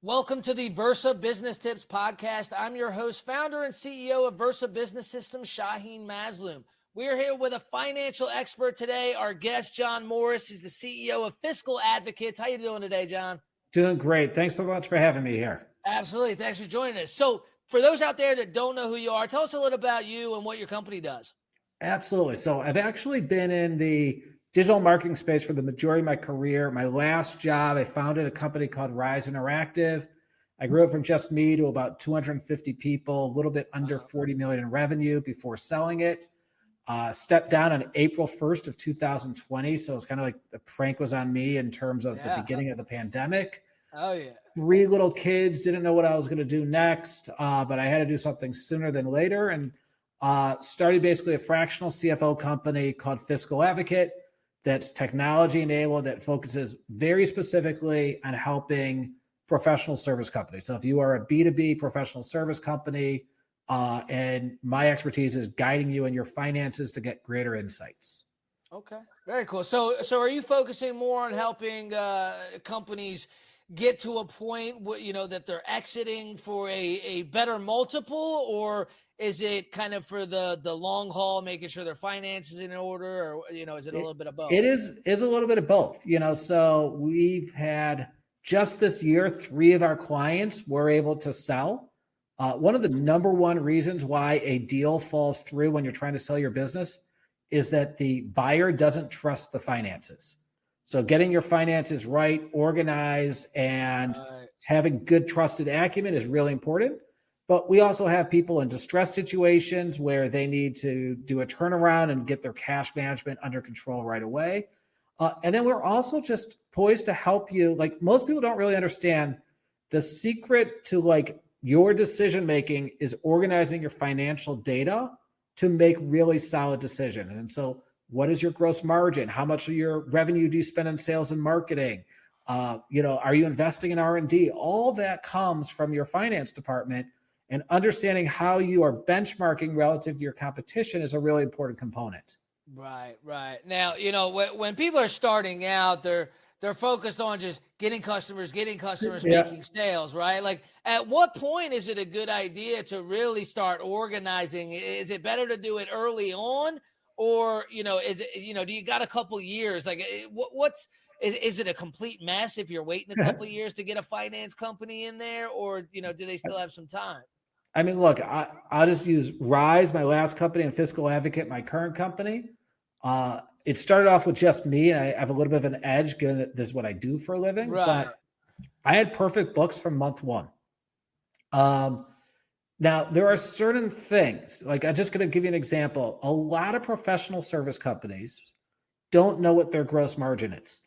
Welcome to the Versa Business Tips Podcast. I'm your host, founder and CEO of Versa Business Systems, Shaheen Mazloom. We're here with a financial expert today. Our guest, Jon Morris, is the CEO of Fiscal Advocates. How you doing today, Jon? Doing great. Thanks so much for having me here. Absolutely. Thanks for joining us. So for those out there that don't know who you are, tell us a little about you and what your company does. Absolutely. So I've actually been in the digital marketing space for the majority of my career. My last job, I founded a company called Rise Interactive. I grew up from just me to about 250 people, a little bit under 40 million in revenue before selling it. Stepped down on April 1st of 2020. So it's kind of like the prank was on me in terms of the beginning of the pandemic. Oh, yeah. 3 little kids, didn't know what I was going to do next, but I had to do something sooner than later, and started basically a fractional CFO company called Fiscal Advocate that's technology enabled, that focuses very specifically on helping professional service companies. So if you are a B2B professional service company, and my expertise is guiding you in your finances to get greater insights. Okay, very cool. So are you focusing more on helping companies get to a point where, that they're exiting for a better multiple, or is it kind of for the long haul, making sure their finances in order, or is it a little bit of both? It is a little bit of both. So we've had just this year 3 of our clients were able to sell. One of the number one reasons why a deal falls through when you're trying to sell your business is that the buyer doesn't trust the finances. So getting your finances right, organized, and having good trusted acumen is really important. But we also have people in distress situations where they need to do a turnaround and get their cash management under control right away. And then we're also just poised to help you. Like, most people don't really understand the secret to your decision making is organizing your financial data to make really solid decisions. And so, what is your gross margin? How much of your revenue do you spend on sales and marketing? Are you investing in R&D? All that comes from your finance department, and understanding how you are benchmarking relative to your competition is a really important component. Right. Now, when people are starting out, they're focused on just getting customers, making sales, right? Like, at what point is it a good idea to really start organizing? Is it better to do it early on? Or, is it, do you got a couple years? Like, is it a complete mess if you're waiting a couple of years to get a finance company in there? Or, do they still have some time? I mean, look, I'll just use Rise, my last company, and Fiscal Advocate, my current company. It started off with just me, and I have a little bit of an edge given that this is what I do for a living. Right. But I had perfect books from month one. Now, there are certain things, like I'm just going to give you an example. A lot of professional service companies don't know what their gross margin is.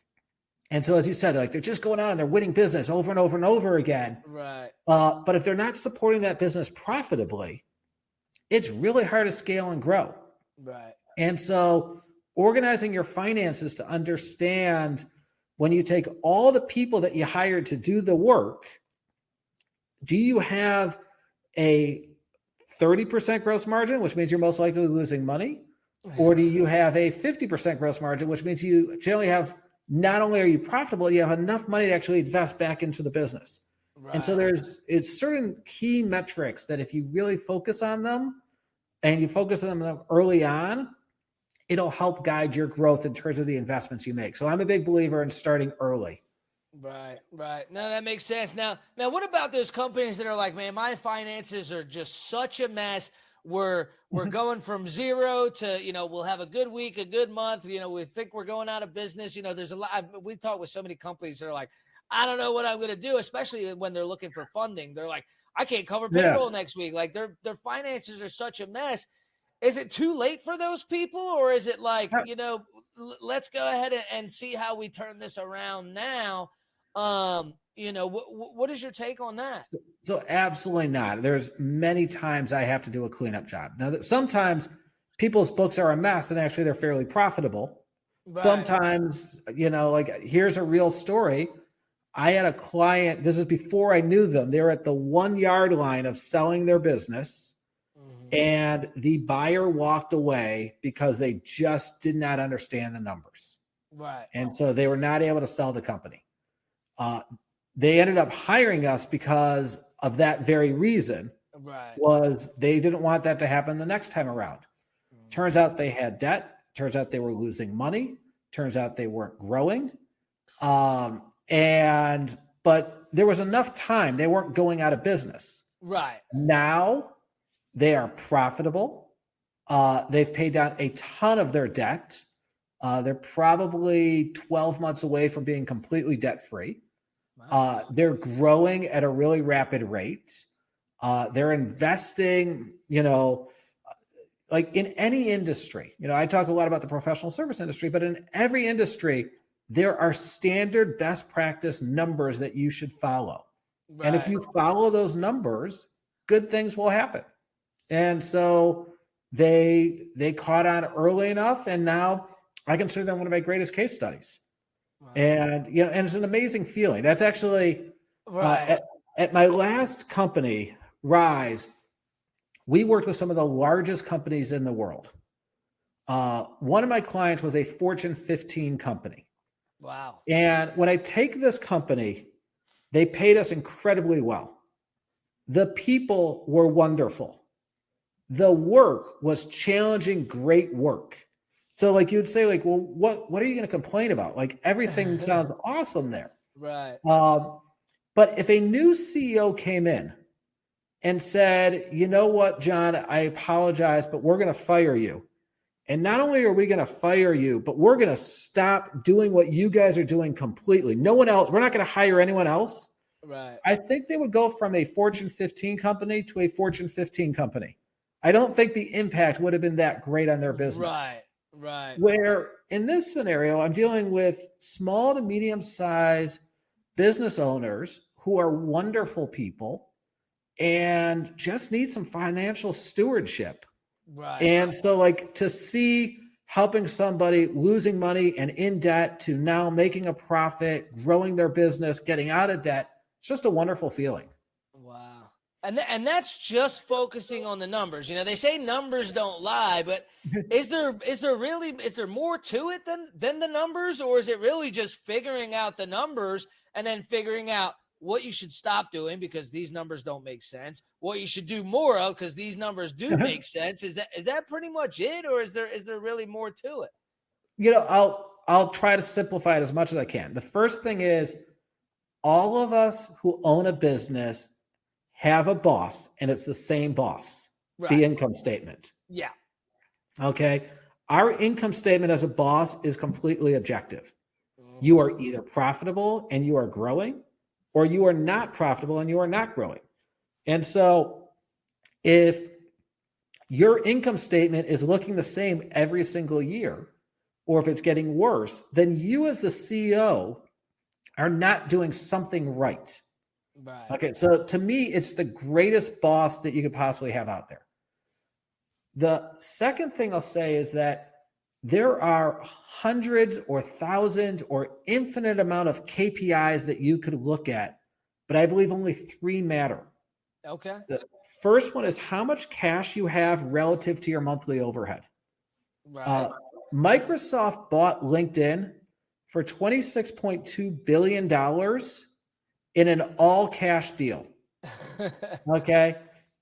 And so, as you said, they're just going out and they're winning business over and over and over again. Right. But if they're not supporting that business profitably, it's really hard to scale and grow. Right. And so, organizing your finances to understand, when you take all the people that you hired to do the work, do you have a 30% gross margin, which means you're most likely losing money? Or do you have a 50% gross margin, which means you generally have, not only are you profitable, you have enough money to actually invest back into the business. Right. And so it's certain key metrics that if you really focus on them and you focus on them early on, it'll help guide your growth in terms of the investments you make. So I'm a big believer in starting early. Right. No, that makes sense. Now, what about those companies that are like, man, my finances are just such a mess. We're going from zero to, we'll have a good week, a good month. We think we're going out of business. There's a lot. We talk with so many companies that are like, I don't know what I'm going to do, especially when they're looking for funding. They're like, I can't cover payroll next week. Like, their finances are such a mess. Is it too late for those people, or is it like, let's go ahead and see how we turn this around now? What is your take on that? So absolutely not. There's many times I have to do a cleanup job. Now, sometimes people's books are a mess and actually they're fairly profitable. Right. Sometimes, here's a real story. I had a client, this is before I knew them. They were at the 1 yard line of selling their business. And the buyer walked away because they just did not understand the numbers. Right. And so they were not able to sell the company. they ended up hiring us because of that very reason. Right. Was they didn't want that to happen the next time around. Turns out they had debt. Turns out they were losing money. Turns out they weren't growing. But there was enough time. They weren't going out of business. Right. Now they are profitable. They've paid down a ton of their debt. They're probably 12 months away from being completely debt-free. Nice. They're growing at a really rapid rate. They're investing, like in any industry. I talk a lot about the professional service industry, but in every industry, there are standard best practice numbers that you should follow. Right. And if you follow those numbers, good things will happen. And so they caught on early enough, and now I consider them one of my greatest case studies. Wow. And and it's an amazing feeling. That's actually right. At my last company, Rise, we worked with some of the largest companies in the world. One of my clients was a Fortune 15 company. Wow. And when I take this company, they paid us incredibly well. The people were wonderful. The work was challenging, great work. So like you would say, like, well, what are you going to complain about? Like everything sounds awesome there. Right. But if a new CEO came in and said, you know what, John, I apologize, but we're going to fire you. And not only are we going to fire you, but we're going to stop doing what you guys are doing completely. No one else. We're not going to hire anyone else. Right. I think they would go from a Fortune 15 company to a Fortune 15 company. I don't think the impact would have been that great on their business. Right. Where in this scenario, I'm dealing with small to medium-sized business owners who are wonderful people and just need some financial stewardship. Right. And so like to see helping somebody losing money and in debt to now making a profit, growing their business, getting out of debt, it's just a wonderful feeling. Wow. And that's just focusing on the numbers. They say numbers don't lie, but is there more to it than the numbers, or is it really just figuring out the numbers and then figuring out what you should stop doing because these numbers don't make sense, what you should do more of because these numbers do make sense? Is that pretty much it, or is there really more to it? I'll try to simplify it as much as I can. The first thing is all of us who own a business have a boss, and it's the same boss, right. The income statement. Yeah. Okay. Our income statement as a boss is completely objective. You are either profitable and you are growing, or you are not profitable and you are not growing. And so if your income statement is looking the same every single year, or if it's getting worse, then you as the CEO are not doing something right. Right. Okay, so to me, it's the greatest boss that you could possibly have out there. The second thing I'll say is that there are hundreds or thousands or infinite amount of KPIs that you could look at, but I believe only 3 matter. Okay. The first one is how much cash you have relative to your monthly overhead. Right. Microsoft bought LinkedIn for $26.2 billion in an all-cash deal. Okay?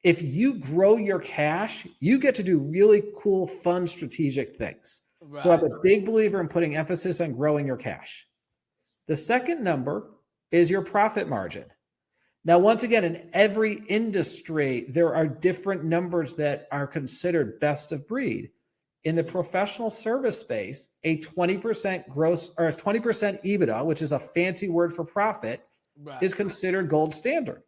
If you grow your cash, you get to do really cool, fun, strategic things. Right. So I'm a big believer in putting emphasis on growing your cash. The second number is your profit margin. Now, once again, in every industry, there are different numbers that are considered best of breed. In the professional service space, a 20% gross or 20% EBITDA, which is a fancy word for profit, right, is considered gold standard.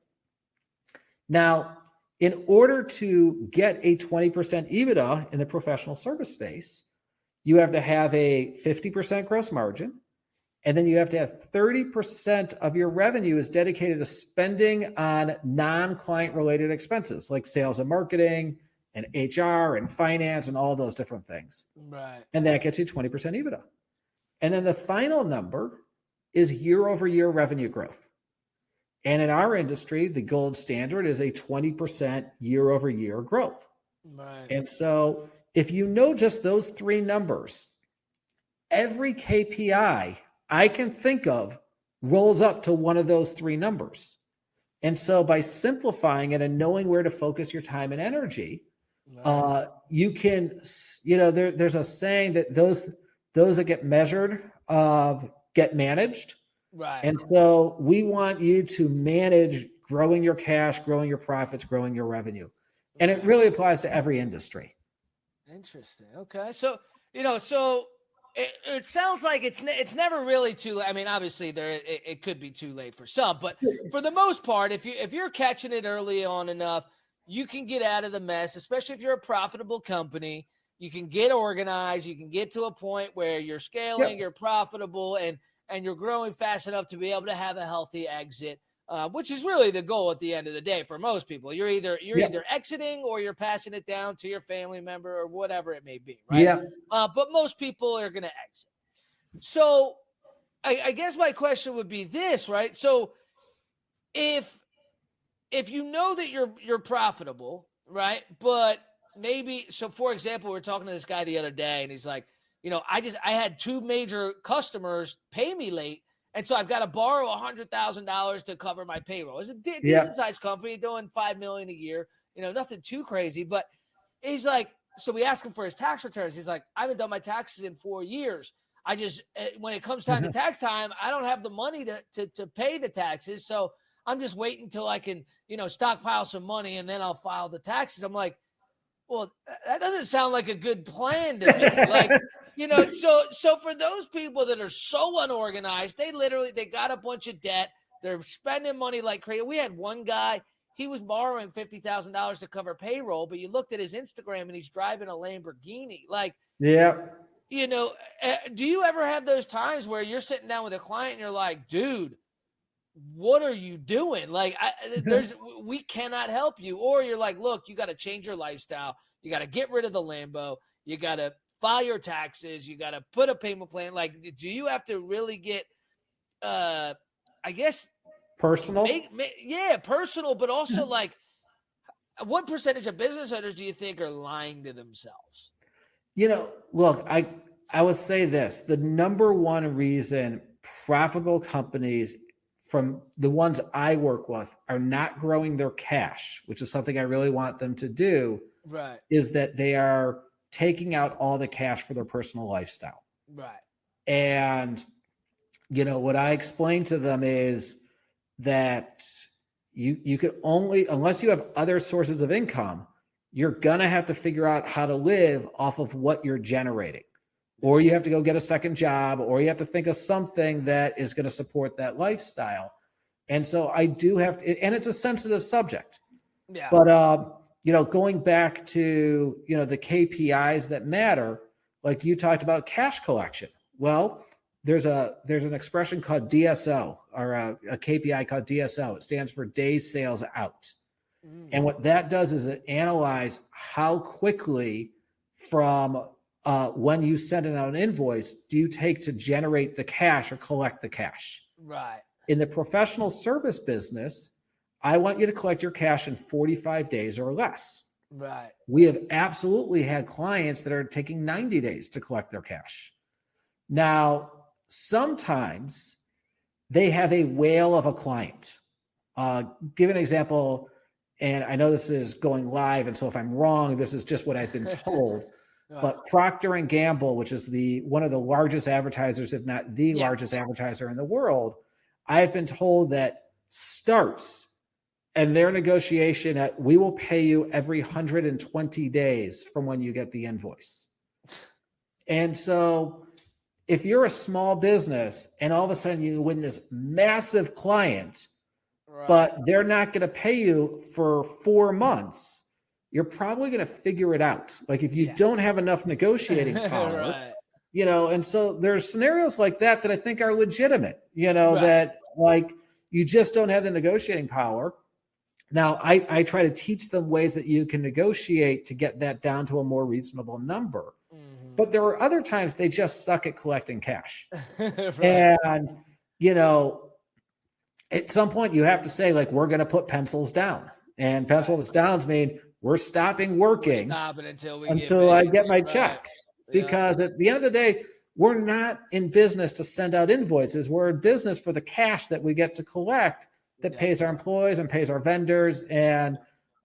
Now, in order to get a 20% EBITDA in the professional service space, you have to have a 50% gross margin, and then you have to have 30% of your revenue is dedicated to spending on non-client related expenses like sales and marketing and HR and finance and all those different things. Right. And that gets you 20% EBITDA. And then the final number is year-over-year revenue growth. And in our industry, the gold standard is a 20% year-over-year growth. Right. And so if you know just those 3 numbers, every KPI I can think of rolls up to one of those three numbers. And so by simplifying it and knowing where to focus your time and energy, you can, there's a saying that those that get measured get managed. Right. And so we want you to manage growing your cash, growing your profits, growing your revenue. And it really applies to every industry. Interesting. Okay. So, so it sounds like it's never really too late. I mean, obviously it could be too late for some, but for the most part, if you're catching it early on enough, you can get out of the mess, especially if you're a profitable company. You can get organized. You can get to a point where you're scaling, you're profitable, and you're growing fast enough to be able to have a healthy exit, which is really the goal at the end of the day for most people. You're either exiting or you're passing it down to your family member or whatever it may be, right? Yeah. But most people are going to exit. So I guess my question would be this, right? So if you know that you're profitable, right? But maybe, so for example, we were talking to this guy the other day and he's like, I had two major customers pay me late. And so I've got to borrow $100,000 to cover my payroll. It's a decent sized company doing $5 million a year, nothing too crazy, but he's like, so we asked him for his tax returns. He's like, I haven't done my taxes in 4 years. I just, when it comes time to tax time, I don't have the money to pay the taxes. So I'm just waiting until I can, stockpile some money and then I'll file the taxes. I'm like, well, that doesn't sound like a good plan to me. Like, so for those people that are so unorganized, they got a bunch of debt. They're spending money like crazy. We had one guy, he was borrowing $50,000 to cover payroll, but you looked at his Instagram and he's driving a Lamborghini. Like, do you ever have those times where you're sitting down with a client and you're like, dude, what are you doing? Like, we cannot help you. Or you're like, look, you got to change your lifestyle. You got to get rid of the Lambo. You got to file your taxes. You got to put a payment plan. Like, do you have to really get, I guess, personal? Personal, but also like, what percentage of business owners do you think are lying to themselves? Look, I would say this, the number one reason profitable companies from the ones I work with are not growing their cash, which is something I really want them to do, right, is that they are taking out all the cash for their personal lifestyle. Right. And, what I explain to them is that you could only, unless you have other sources of income, you're going to have to figure out how to live off of what you're generating. Or you have to go get a second job, or you have to think of something that is going to support that lifestyle. And so I do have to, and it's a sensitive subject. Yeah. But, going back to, the KPIs that matter, like you talked about cash collection. Well, there's an expression called DSO, or a KPI called DSO. It stands for days sales out. And what that does is it analyzes how quickly from when you send out an invoice do you take to generate the cash or collect the cash. Right. In the professional service business, I want you to collect your cash in 45 days or less. Right. We have absolutely had clients that are taking 90 days to collect their cash. Now, sometimes they have a whale of a client. Give an example, and I know this is going live, and so if I'm wrong, this is just what I've been told. But Procter & Gamble, which is one of the largest advertisers, if not the largest advertiser in the world, I've been told that starts and their negotiation at, we will pay you every 120 days from when you get the invoice. And so if you're a small business and all of a sudden you win this massive client, but they're not going to pay you for 4 months, you're probably going to figure it out. Like if you don't have enough negotiating power, and so there's scenarios like that I think are legitimate, that like you just don't have the negotiating power. Now I try to teach them ways that you can negotiate to get that down to a more reasonable number. Mm-hmm. But there are other times they just suck at collecting cash. And, at some point you have to say, like, we're going to put pencils down, and pencils downs mean we're stopping working until I get my check. Because at the end of the day, we're not in business to send out invoices. We're in business for the cash that we get to collect that pays our employees and pays our vendors. And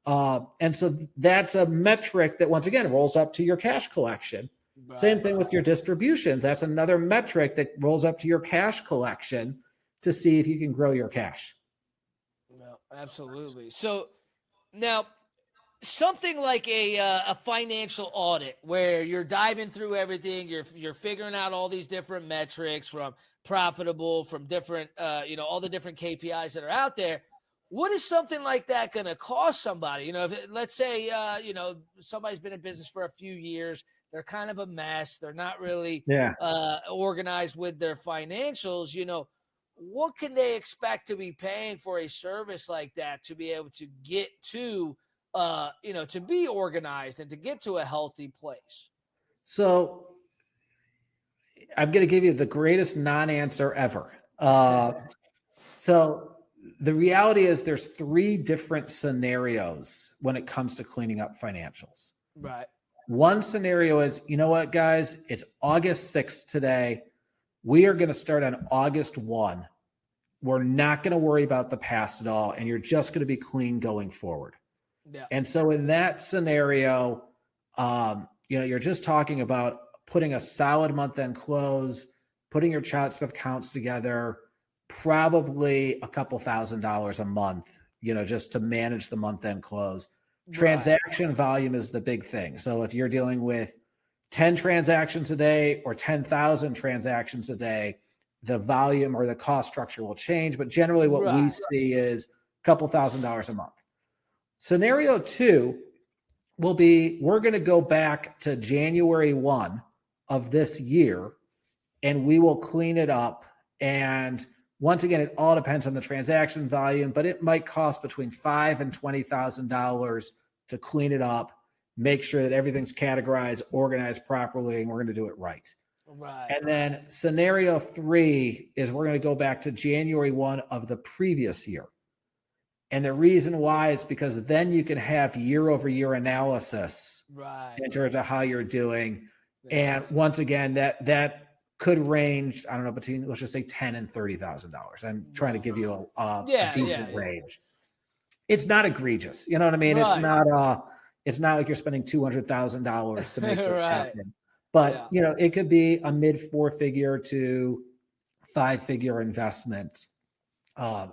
so that's a metric that, once again, rolls up to your cash collection. Right. Same thing with your distributions. That's another metric that rolls up to your cash collection to see if you can grow your cash. No, absolutely. So now, something like a financial audit where you're diving through everything, you're figuring out all these different metrics from profitable, from different all the different KPIs that are out there. What is something like that going to cost somebody? Let's say somebody's been in business for a few years, they're kind of a mess, they're not really organized with their financials. What can they expect to be paying for a service like that to be able to get to to be organized and to get to a healthy place? So I'm going to give you the greatest non-answer ever. So the reality is there's 3 different scenarios when it comes to cleaning up financials. Right. One scenario is, you know what, guys, it's August 6th today. We are going to start on August 1. We're not going to worry about the past at all. And you're just going to be clean going forward. Yeah. And so in that scenario, you're just talking about putting a solid month-end close, putting your charts of accounts together, probably a couple $1,000s a month, just to manage the month-end close. Right. Transaction volume is the big thing. So if you're dealing with 10 transactions a day or 10,000 transactions a day, the volume or the cost structure will change. But generally what we see is a couple $1,000s a month. Scenario 2 will be, we're going to go back to January 1 of this year, and we will clean it up. And once again, it all depends on the transaction volume, but it might cost between $5,000 and $20,000 to clean it up, make sure that everything's categorized, organized properly, and we're going to do it right. Right. And then scenario 3 is we're going to go back to January 1 of the previous year. And the reason why is because then you can have year-over-year analysis in terms of how you're doing. Yeah. And once again, that could range, I don't know, between, let's just say $10,000 and $30,000. I'm trying to give you a decent range. It's not egregious. You know what I mean? Right. It's not like you're spending $200,000 to make this happen. But, it could be a mid 4-figure to 5-figure investment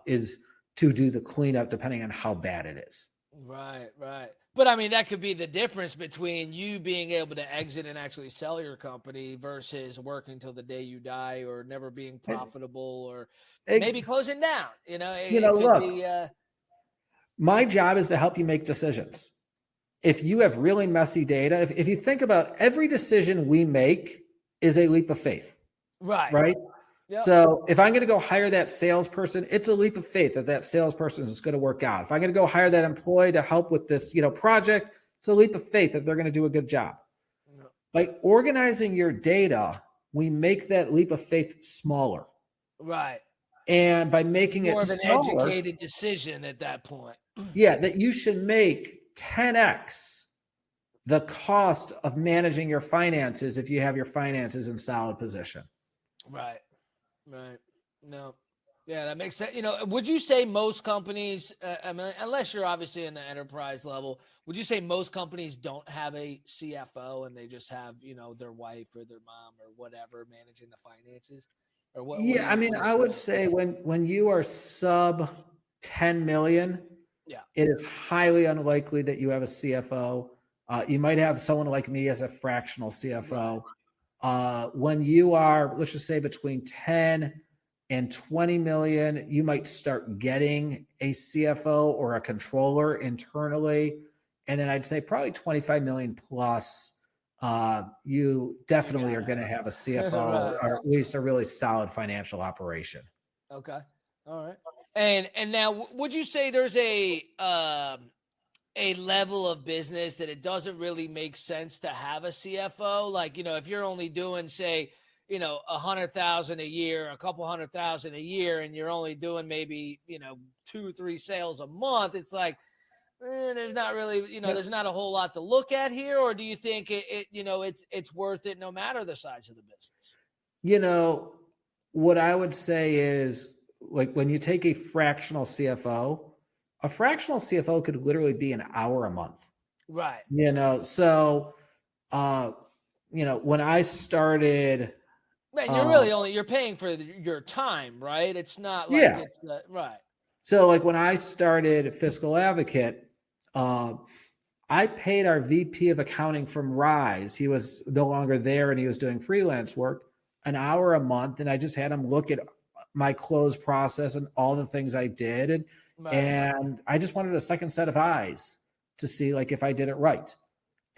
is to do the cleanup, depending on how bad it is. Right. But I mean, that could be the difference between you being able to exit and actually sell your company versus working till the day you die, or never being profitable, or maybe closing down. My job is to help you make decisions. If you have really messy data, if you think about every decision we make is a leap of faith. Right. Yep. So if I'm going to go hire that salesperson, it's a leap of faith that salesperson is going to work out. If I'm going to go hire that employee to help with this, project, it's a leap of faith that they're going to do a good job. Yep. By organizing your data, we make that leap of faith smaller. Right. And by making more it of an smaller, educated decision at that point. Yeah, that you should make 10x the cost of managing your finances if you have your finances in solid position. Right. No. Yeah, that makes sense. Would you say most companies, unless you're obviously in the enterprise level, would you say most companies don't have a CFO and they just have, their wife or their mom or whatever managing the finances? Or what? Yeah, I would say when you are sub 10 million, it is highly unlikely that you have a CFO. You might have someone like me as a fractional CFO. When you are, let's just say, between 10 and 20 million, you might start getting a CFO or a controller internally. And then I'd say probably 25 million plus, you definitely are going to have a CFO or at least a really solid financial operation. Okay. All right. And now, would you say there's a level of business that it doesn't really make sense to have a CFO? Like, if you're only doing, say, 100,000 a year, a couple 100,000 a year, and you're only doing maybe, 2-3 sales a month, it's like, there's not really, there's not a whole lot to look at here. Or do you think it's worth it no matter the size of the business? You know, what I would say is like when you take a fractional CFO, a fractional CFO could literally be an hour a month. Right. You know, so uh, when I started, Man, you're uh, really you're paying for your time, right? It's not like yeah. it's right. So like when I started Fiscal Advocate, uh, I paid our VP of accounting from Rise. He was no longer there and he was doing freelance work, an hour a month. And I just had him look at my close process and all the things I did. Right. And I just wanted a second set of eyes to see like if I did it right.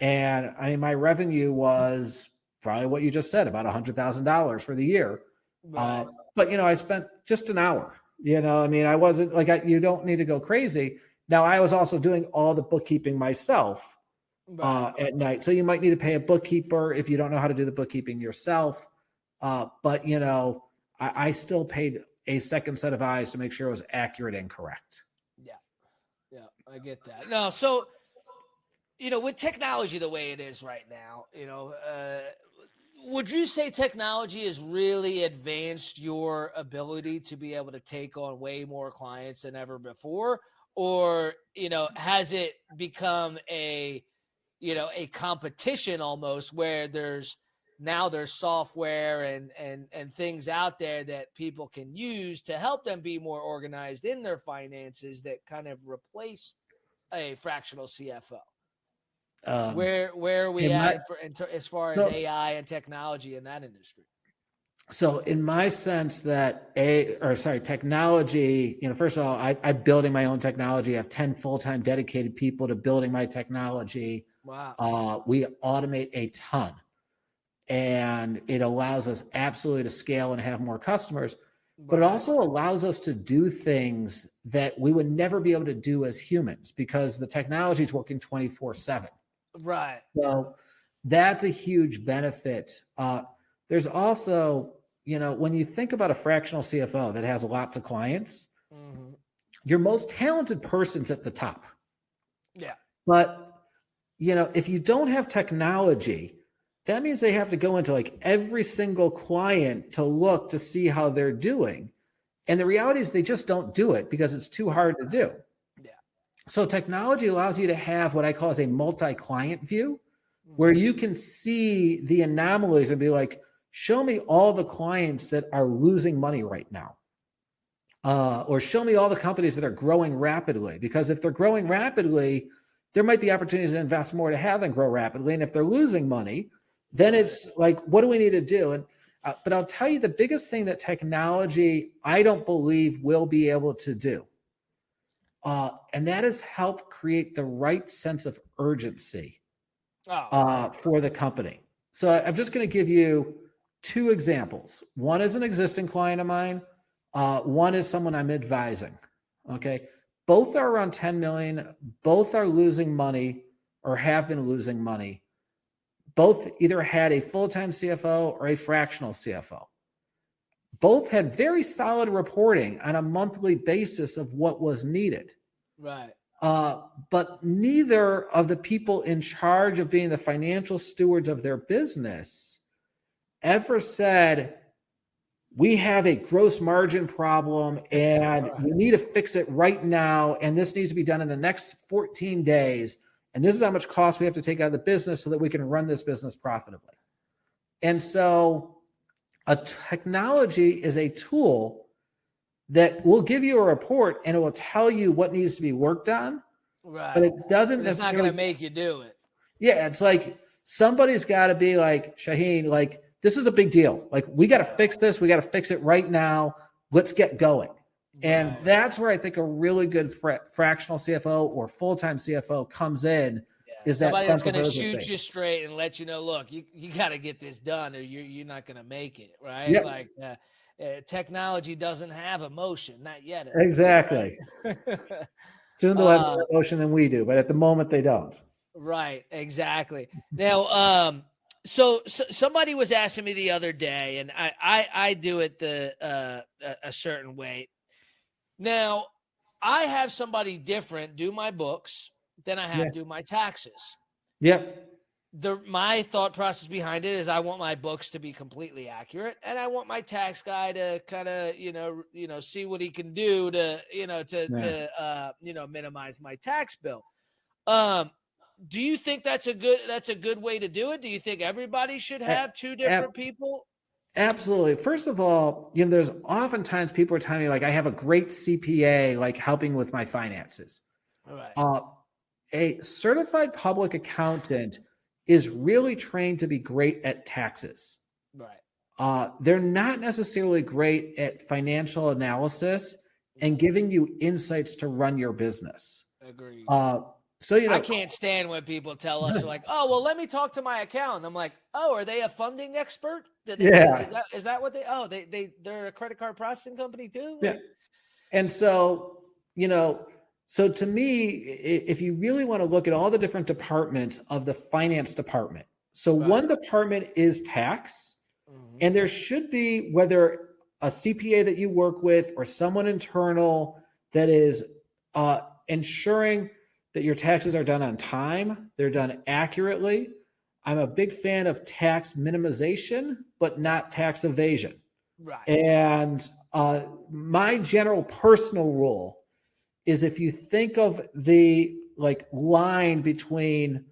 And I mean, my revenue was probably what you just said, about $100,000 for the year. Right. But I spent just an hour. I mean, I wasn't like you don't need to go crazy. Now, I was also doing all the bookkeeping myself Right. at night, so you might need to pay a bookkeeper if you don't know how to do the bookkeeping yourself. But I still paid a second set of eyes to make sure it was accurate and correct. Yeah. Yeah. I get that. No, so with technology the way it is right now, would you say technology has really advanced your ability to be able to take on way more clients than ever before? Or, has it become a competition almost where there's software and things out there that people can use to help them be more organized in their finances that kind of replace a fractional CFO? Um, Where are we in my at as far as so AI and technology in that industry? So in my sense that technology, first of all, I'm building my own technology. I have 10 full-time dedicated people to building my technology. Wow. We automate a ton and it allows us absolutely to scale and have more customers, but it Right. also allows us to do things that we would never be able to do as humans because the technology is working 24/7. Right. So that's a huge benefit. There's also, when you think about a fractional CFO that has lots of clients, Mm-hmm. your most talented person's at the top. Yeah. But, if you don't have technology, that means they have to go into like every single client to look to see how they're doing. And the reality is they just don't do it because it's too hard to do. Yeah. So technology allows you to have what I call as a multi-client view, where Mm-hmm. you can see the anomalies and be like, show me all the clients that are losing money right now. Or show me all the companies that are growing rapidly. Because if they're growing rapidly, there might be opportunities to invest more to have them grow rapidly. And if they're losing money, then Right. it's like, what do we need to do? And but I'll tell you the biggest thing that technology, I don't believe, will be able to do. And that is help create the right sense of urgency Oh, yeah. for the company. So I'm just going to give you two examples. One is an existing client of mine. One is someone I'm advising. Okay. Both are around 10 million. Both are losing money or have been losing money. Both either had a full-time CFO or a fractional CFO. Both had very solid reporting on a monthly basis of what was needed. Right. But neither of the people in charge of being the financial stewards of their business ever said, we have a gross margin problem and we need to fix it right now. And this needs to be done in the next 14 days. And this is how much cost we have to take out of the business so that we can run this business profitably. And so a technology is a tool that will give you a report and it will tell you what needs to be worked on, but Right. it doesn't But it's not going necessarily. to make you do it. Yeah, it's like somebody's got to be like, Shaheen, like, this is a big deal. Like, we got to fix this. We got to fix it right now. Let's get going. And Right. that's where I think a really good fractional CFO or full-time CFO comes in, Yeah. is that Somebody that's sense of going to shoot urgency. you straight and let you know, look, you got to get this done or you're not going to make it. Right. Yep, Like technology doesn't have emotion, not yet at least. exactly. Right. Soon they'll have uh, more emotion than we do, but at the moment they don't. Right, exactly. Now, so somebody was asking me the other day, and I do it a certain way. Now, I have somebody different do my books than I have Yeah. do my taxes. Yep. my thought process behind it is I want my books to be completely accurate, and I want my tax guy to kind of see what he can do to minimize my tax bill. Do you think that's a good way to do it? Do you think everybody should have two different people? Absolutely. First of all, there's oftentimes people are telling me like I have a great CPA like helping with my finances. All right. A certified public accountant is really trained to be great at taxes. Right. They're not necessarily great at financial analysis and giving you insights to run your business. Agreed. So I can't stand when people tell us like, "Oh, well, let me talk to my accountant." I'm like, "Oh, are they a funding expert? Yeah. Is that what they? Oh, they're a credit card processing company too." Yeah. And so so to me, if you really want to look at all the different departments of the finance department, so Right. one department is tax, and there should be, whether a CPA that you work with or someone internal that is ensuring that your taxes are done on time, they're done accurately. I'm a big fan of tax minimization, but not tax evasion. Right. And my general personal rule is if you think of the line between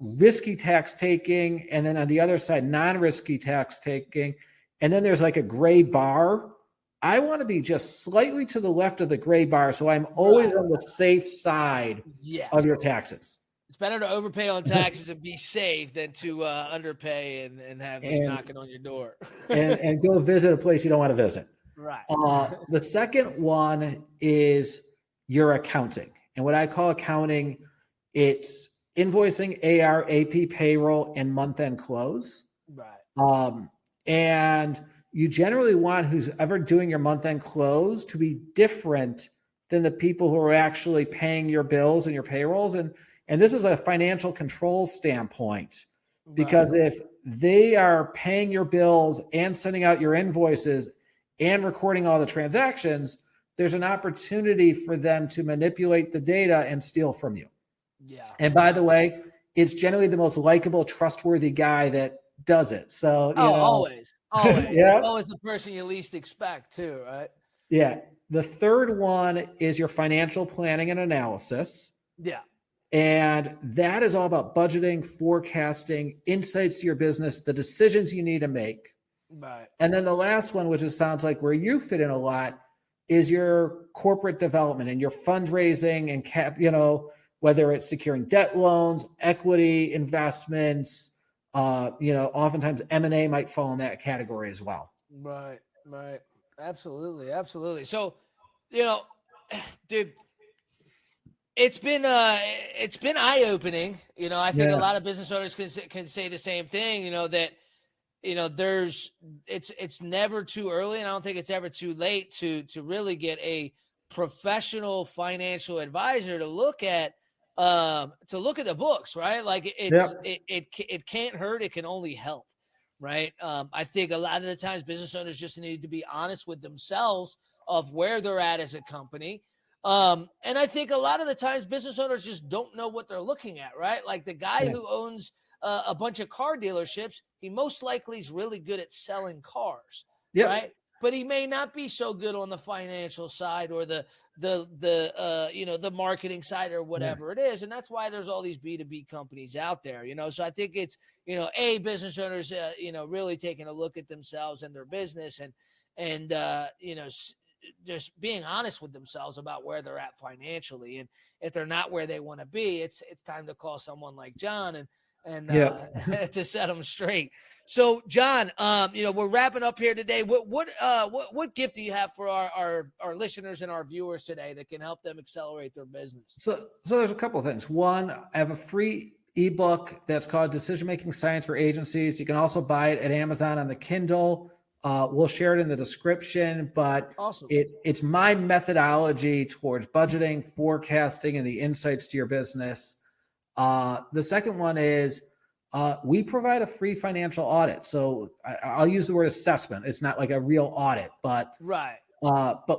risky tax taking, and then on the other side non-risky tax taking, and then there's like a gray bar, I want to be just slightly to the left of the gray bar, so I'm always on the safe side of your taxes. It's better to overpay on taxes and be safe than to underpay and have them knocking on your door. and go visit a place you don't want to visit. Right. The second one is your accounting. And what I call accounting, it's invoicing, AR, AP, payroll, and month-end close. Right. And you generally want who's ever doing your month-end close to be different than the people who are actually paying your bills and your payrolls. And this is a financial control standpoint, because if they are paying your bills and sending out your invoices and recording all the transactions, there's an opportunity for them to manipulate the data and steal from you. Yeah. And by the way, it's generally the most likable, trustworthy guy that does it. So, always. Yeah. It's always the person you least expect too, right? Yeah. The third one is your financial planning and analysis. Yeah. And that is all about budgeting, forecasting, insights to your business, the decisions you need to make. Right. And then the last one, which sounds like where you fit in a lot, is your corporate development and your fundraising and whether it's securing debt loans, equity investments, oftentimes M&A might fall in that category as well. Right. Absolutely. So, dude, it's been eye-opening. I think a lot of business owners can say the same thing, that it's never too early, and I don't think it's ever too late to really get a professional financial advisor to look at the books, right? Like it can't hurt, it can only help, right? I think a lot of the times business owners just need to be honest with themselves of where they're at as a company. And I think a lot of the times business owners just don't know what they're looking at, right? Like the guy who owns a bunch of car dealerships, he most likely is really good at selling cars, right? But he may not be so good on the financial side or the marketing side or whatever it is. And that's why there's all these B2B companies out there, so I think it's, business owners, really taking a look at themselves and their business and just being honest with themselves about where they're at financially. And if they're not where they want to be, it's time to call someone like Jon and to set them straight. So Jon, we're wrapping up here today. What gift do you have for our listeners and our viewers today that can help them accelerate their business? So there's a couple of things. One, I have a free ebook that's called Decision Making Science for Agencies. You can also buy it at Amazon on the Kindle. We'll share it in the description, but awesome. It's my methodology towards budgeting, forecasting, and the insights to your business. The second one is we provide a free financial audit. So I'll use the word assessment. It's not like a real audit, but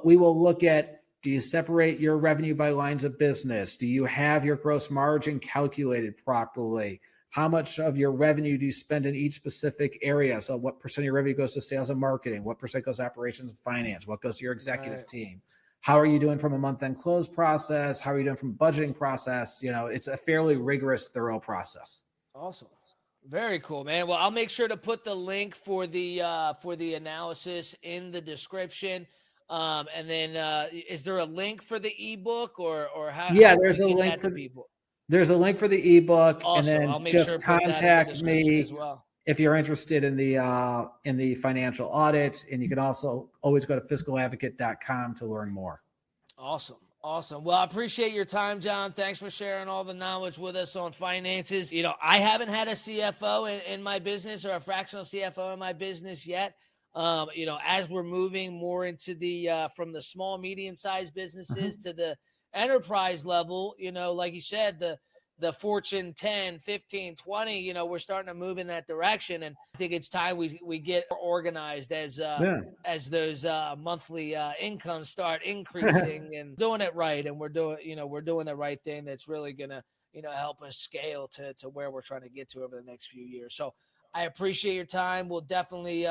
we will look at Do you separate your revenue by lines of business? Do you have your gross margin calculated properly? How much of your revenue do you spend in each specific area? So what percent of your revenue goes to sales and marketing? What percent goes to operations and finance? What goes to your executive team? How are you doing from a month-end close process? How are you doing from a budgeting process? It's a fairly rigorous, thorough process. Awesome. Very cool, man. Well, I'll make sure to put the link for the analysis in the description. And then is there a link for the ebook or how? Yeah, How can there's we a get link that for to people? There's a link for the ebook, Awesome. and then I'll make just sure to put that in the contact description me as well. if you're interested in the financial audit. And you can also always go to fiscaladvocate.com to learn more. Awesome. Awesome. Well, I appreciate your time, Jon. Thanks for sharing all the knowledge with us on finances. I haven't had a CFO in my business or a fractional CFO in my business yet. As we're moving more into the from the small, medium-sized businesses to the enterprise level, like you said, the Fortune 10, 15, 20, we're starting to move in that direction. And I think it's time we get organized as those monthly incomes start increasing and doing it right. And we're doing the right thing that's really going to, help us scale to where we're trying to get to over the next few years. So I appreciate your time. We'll definitely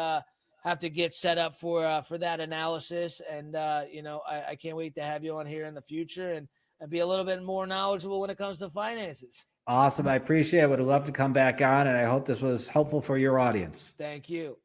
have to get set up for that analysis. And, I can't wait to have you on here in the future and be a little bit more knowledgeable when it comes to finances. Awesome. I appreciate it. Would love to come back on, and I hope this was helpful for your audience. Thank you.